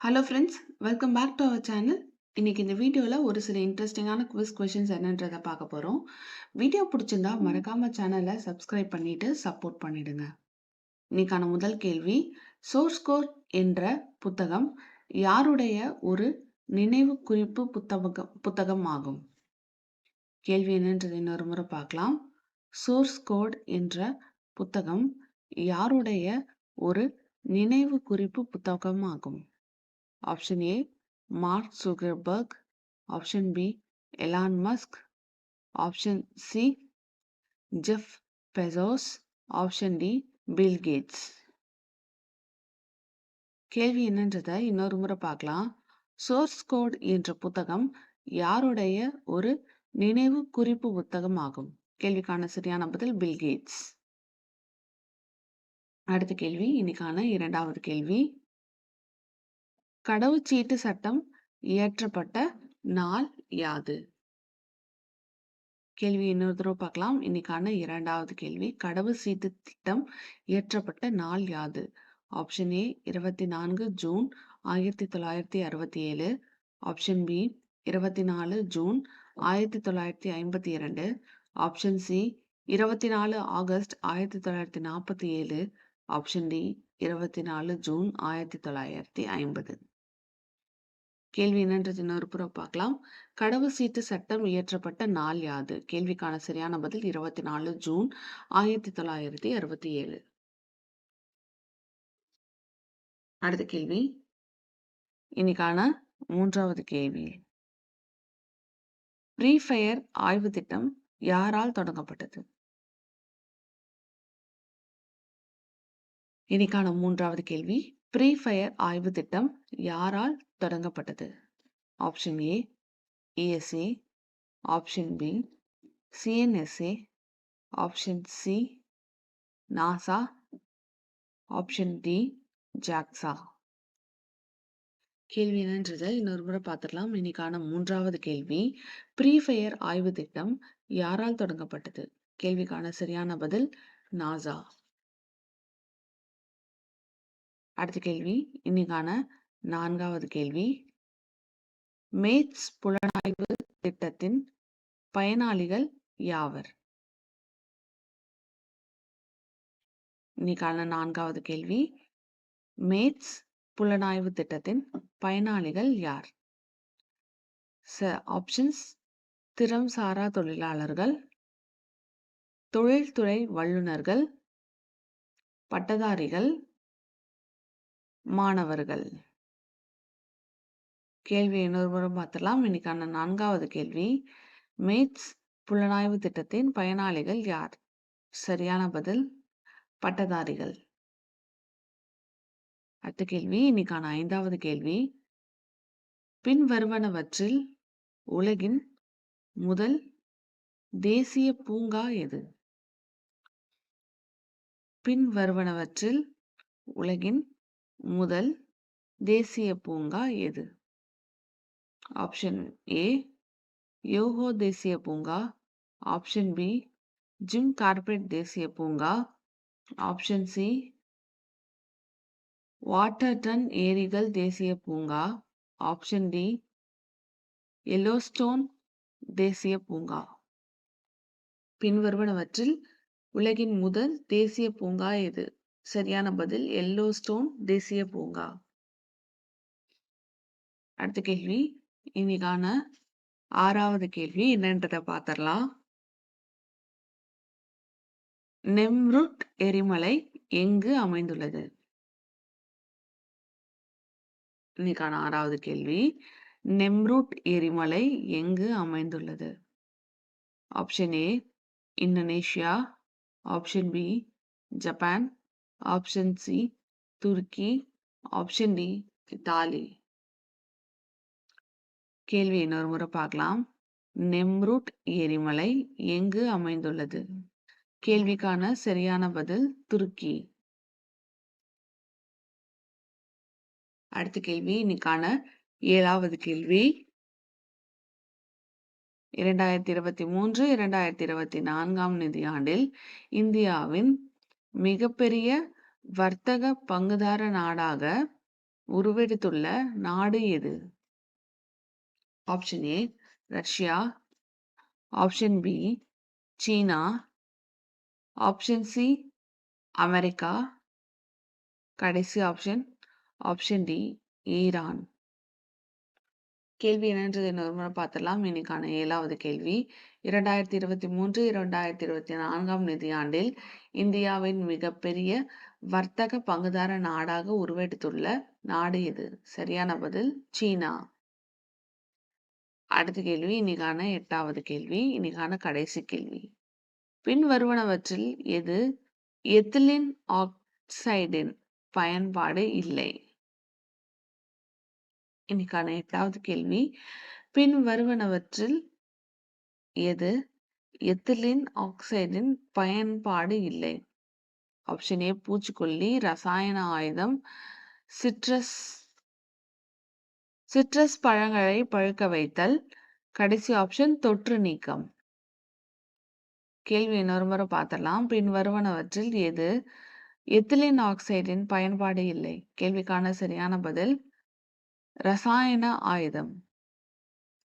Hello friends, welcome back to our channel. இன்னைக்கு இந்த வீடியோவில் ஒரு சில இன்ட்ரெஸ்டிங்கான குவிஸ் கொஷின்ஸ் என்னன்றதை பார்க்க போகிறோம். வீடியோ பிடிச்சிருந்தா மறக்காம சேனலை சப்ஸ்கிரைப் பண்ணிட்டு சப்போர்ட் பண்ணிடுங்க. இன்னைக்கான முதல் கேள்வி, சோர்ஸ் கோட் என்ற புத்தகம் யாருடைய ஒரு நினைவு குறிப்பு புத்தகம் ஆகும்? கேள்வி என்னன்றது இன்னொரு முறை பார்க்கலாம். சோர்ஸ் கோட் என்ற புத்தகம் யாருடைய ஒரு நினைவு குறிப்பு புத்தகம் ஆகும்? Option A Mark Zuckerberg, option B Elon Musk, option C Jeff Bezos, option D Bill Gates. கேள்வி என்னன்றதை இன்னொரு முறை பார்க்கலாம். சோர்ஸ் கோட் என்ற புத்தகம் யாருடைய ஒரு நினைவு குறிப்பு புத்தகம் ஆகும்? கேள்விக்கான சரியான பதில் பில் கேட்ஸ். அடுத்த கேள்வி, இன்னைக்கான இரண்டாவது கேள்வி. கடவுச்சீட்டு சட்டம் இயற்றப்பட்ட நாள் யாது? கேள்வி இன்னொரு தடவை பார்க்கலாம். இன்னைக்கான இரண்டாவது கேள்வி, கடவுச்சீட்டு திட்டம் இயற்றப்பட்ட நாள் யாது? Option A 24 June 1967, option B 24 June 1952, option C 24 August 1947, option D 24 June 1950. கேள்வி என்னன்றது இன்னொரு புறம் பார்க்கலாம். கடவுச்சீட்டு சட்டம் இயற்றப்பட்ட நாள் யாது? கேள்விக்கான சரியான பதில் 24 ஜூன் 1967. அடுத்த கேள்வி, இன்னைக்கான மூன்றாவது கேள்வி. ஃப்ரீ ஃபயர் ஆய்வு திட்டம் யாரால் தொடங்கப்பட்டது? இன்னைக்கான மூன்றாவது கேள்வி, ஃப்ரீ ஃபயர் ஆய்வு திட்டம் யாரால் தொடங்கப்பட்டது? Option A ESA, option B CNSA, option C NASA, option D JAXA. கேள்வி என்னன்றதை இன்னொரு முறை பார்த்துடலாம். இன்னைக்கான மூன்றாவது கேள்வி, ஃப்ரீ ஃபயர் ஆய்வு திட்டம் யாரால் தொடங்கப்பட்டது? கேள்விக்கான சரியான பதில் நாசா. அடுத்த கேள்வி, இன்னைக்கான நான்காவது கேள்வி. மேத்ஸ் புலனாய்வு திட்டத்தின் பயனாளிகள் யாவர்? இன்னைக்கான நான்காவது கேள்வி, மேத்ஸ் புலனாய்வு திட்டத்தின் பயனாளிகள் யார்? ஆப்ஷன்ஸ்: திறம் சாரா தொழிலாளர்கள், தொழில்துறை வல்லுநர்கள், பட்டதாரிகள், மாணவர்கள். கேள்வி இன்னொரு முறை பார்த்துலாம். இன்னைக்கான நான்காவது கேள்வி, மேத்ஸ் புலனாய்வு திட்டத்தின் பயனாளிகள் யார்? சரியான பதில் பட்டதாரிகள். அடுத்த கேள்வி, இன்னைக்கான ஐந்தாவது கேள்வி. பின்வருவனவற்றில் உலகின் முதல் தேசிய பூங்கா எது? பின்வருவனவற்றில் உலகின் முதல் தேசிய பூங்கா எது? ஆப்ஷன் ஏ யோகோ தேசிய பூங்கா, ஆப்ஷன் பி ஜிம் கார்பெட் தேசிய பூங்கா, ஆப்ஷன் சி வாட்டர்டன் ஏரிகள் தேசிய பூங்கா, ஆப்ஷன் டி எல்லோஸ்டோன் தேசிய பூங்கா. பின்வருவனவற்றில் உலகின் முதல் தேசிய பூங்கா எது? சரியான பதில் எல்லோஸ்டோன் தேசிய பூங்கா. அடுத்த கேள்வி, இன்னைக்கான ஆறாவது கேள்வி என்னன்றதை பார்த்திடலாம். நெம்ருட் எரிமலை எங்கு அமைந்துள்ளது? இன்னைக்கான ஆறாவது கேள்வி, நெம்ருட் எரிமலை எங்கு அமைந்துள்ளது? Option A Indonesia, option B Japan, option C துருக்கி, ஆப்ஷன் டி இத்தாலி. கேள்வி இன்னொரு முறை பார்க்கலாம். நெம்ருட் எரிமலை எங்கு அமைந்துள்ளது? கேள்விக்கான சரியான பதில் துருக்கி. அடுத்த கேள்வி, இன்னைக்கான ஏழாவது கேள்வி. 2023-2024 நிதியாண்டில் இந்தியாவின் மிகப்பெரிய வர்த்தக பங்குதார நாடாக உருவெடுத்துள்ள நாடு எது? Option A Russia, option B சீனா, ஆப்ஷன் சி அமெரிக்கா, கடைசி ஆப்ஷன் ஆப்ஷன் டி ஈரான். கேள்வி என்னன்றது இன்னொரு முறை பார்த்துடலாம். இன்னைக்கான 7வது கேள்வி. 2023, 2024 நிதியாண்டில் இந்தியாவின் மிகப்பெரிய வர்த்தக பங்குதார நாடாக உருவெடுத்துள்ள நாடு எது? சரியான பதில் சீனா. அடுத்த கேள்வி இன்னைக்கான 8வது கேள்வி. இன்னைக்கான கடைசி கேள்வி. பின் வருவனவற்றில் எது எத்திலின் ஆக்சைடின் பயன்பாடு இல்லை? இன்னைக்கான 8வது கேள்வி. பின் வருவனவற்றில் எது எத்திலின் ஆக்சைடின் பயன்பாடு இல்லை? ஆப்ஷன் ஏ பூச்சிக்கொல்லி, ரசாயன ஆயுதம், சிட்ரஸ் பழங்களை பழுக்க வைத்தல், கடைசி ஆப்ஷன் தொற்று நீக்கம். கேள்வி இன்னொரு முறை பார்த்தலாம். பின் வருவனவற்றில் எது எத்திலின் ஆக்சைடின் பயன்பாடு இல்லை? கேள்விக்கான சரியான பதில் ரசாயன ஆயுதம்.